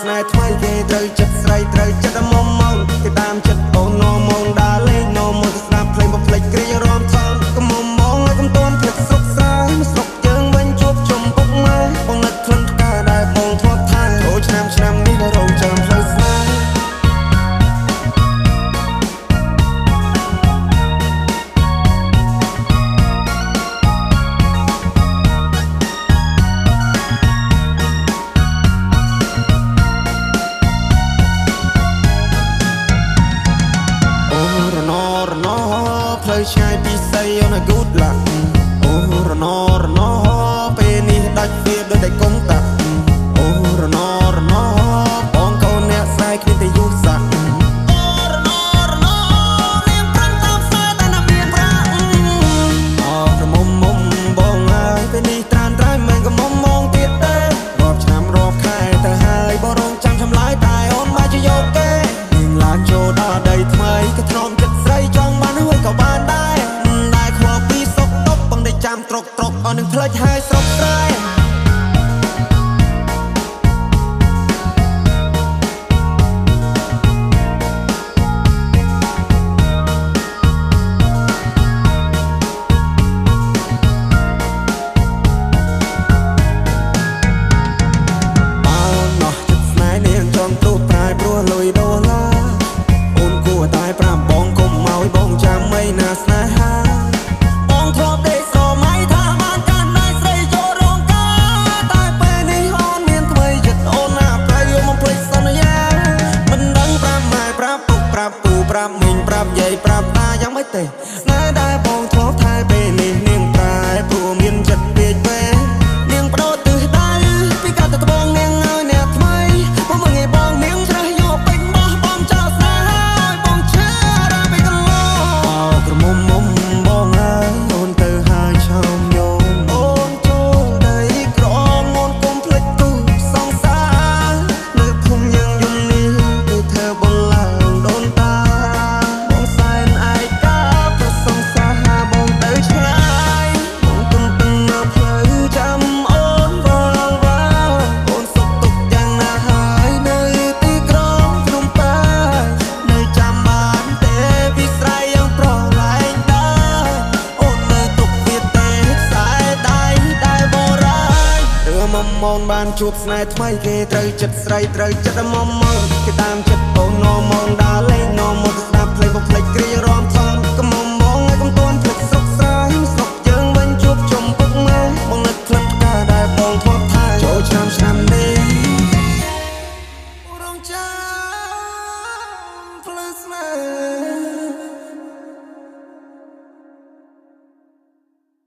ស្នេហ៍ថ្មីគេត្រូវចិត្តស្រីត្រូវចិត្តមុំមកគេតាមចិត្តអូននោមងដើរលេងនោមងទៅស្ដាប់ភ្លេងបំភ្លេចគ្រារំថងកុំមុំមកឲ្យកុំតន់ភ្លេចស្រុកស្រែមកស្រុកយើងវិញជួបជុំពុកម៉ែបងនឹកក្លិនផ្កាដែលបងធ្លាប់ថែអូឆ្នាំនេះនៅរងចាំផ្លូវស្នេហ៍ផ្លូវឆ្ងាយពីស័យអូន good luck អូរណពេលនេះដាច់វាដូចតែកុំតាក់អូរណបងកូនអ្នកស្រីគ្នាតែយូរសាក់អូរណនាងប្រាំងតាមខ្សែតែណាមានប្រាក់អរក្រមុំបងហើយពេលនេះត្រានត្រៃមិនក៏មុំមងទៀតទេរាប់ឆ្នាំរាប់ខែទៅហើយបងរងចាំឆ្លើយតែអូនមកជាយកគេនាងឡើងចូលដល់ដីថ្មីក៏ធ្នមចិត្តស្រីចង់បានហួយក៏បានដែរខ្វល់ពីសុកតុបបងได้ចាំត្រុកអស់នឹងផ្លេចហើយស្រុកស្រែប្រាប់មីងប្រាប់យាយប្រាប់តាយ៉ាងម៉េចទេស្នេហ៍ដែលបងធ្លាប់ថែពេលនេះនាងប្រែព្រោះមានចិត្តពេកពេលនាងបដូរទិសដៅពីកាត់ទៅត្បូងនាងឲ្យអ្នកថ្មីមកមើលងាយបងនាងច្រេះយកពេញបោះបងចោលស្នេហ៍ឲ្យបងឈឺរាពេញកន្លងអោក្រមុំបងអើយអូនទៅហើយឆោមយំអូនចូលដីក្រងអូនកុំភ្លេចទូសងសារនៅភូមិយើងយំនេះគឺធ្វើបងឡើងដូនតាមកបានជួបស្នេហ៍ថ្មីគេត្រូវចិត្តស្រីត្រូវចិត្តមុំមកគេតាមចិត្តអូននោមងដើរលេងនោមងទៅស្ដាប់ភ្លេងបំភ្លេចគ្រារំថងកុំមុំមកឲ្យកុំតន់ភ្លេចស្រុកស្រែស្រុកយើងវិញជួបជុំពុកម៉ែបងនឹកក្លិនផ្កាដែលបងធ្លាប់ថែចូលឆ្នាំនេះរងចាំផ្លូវស្នេហ៍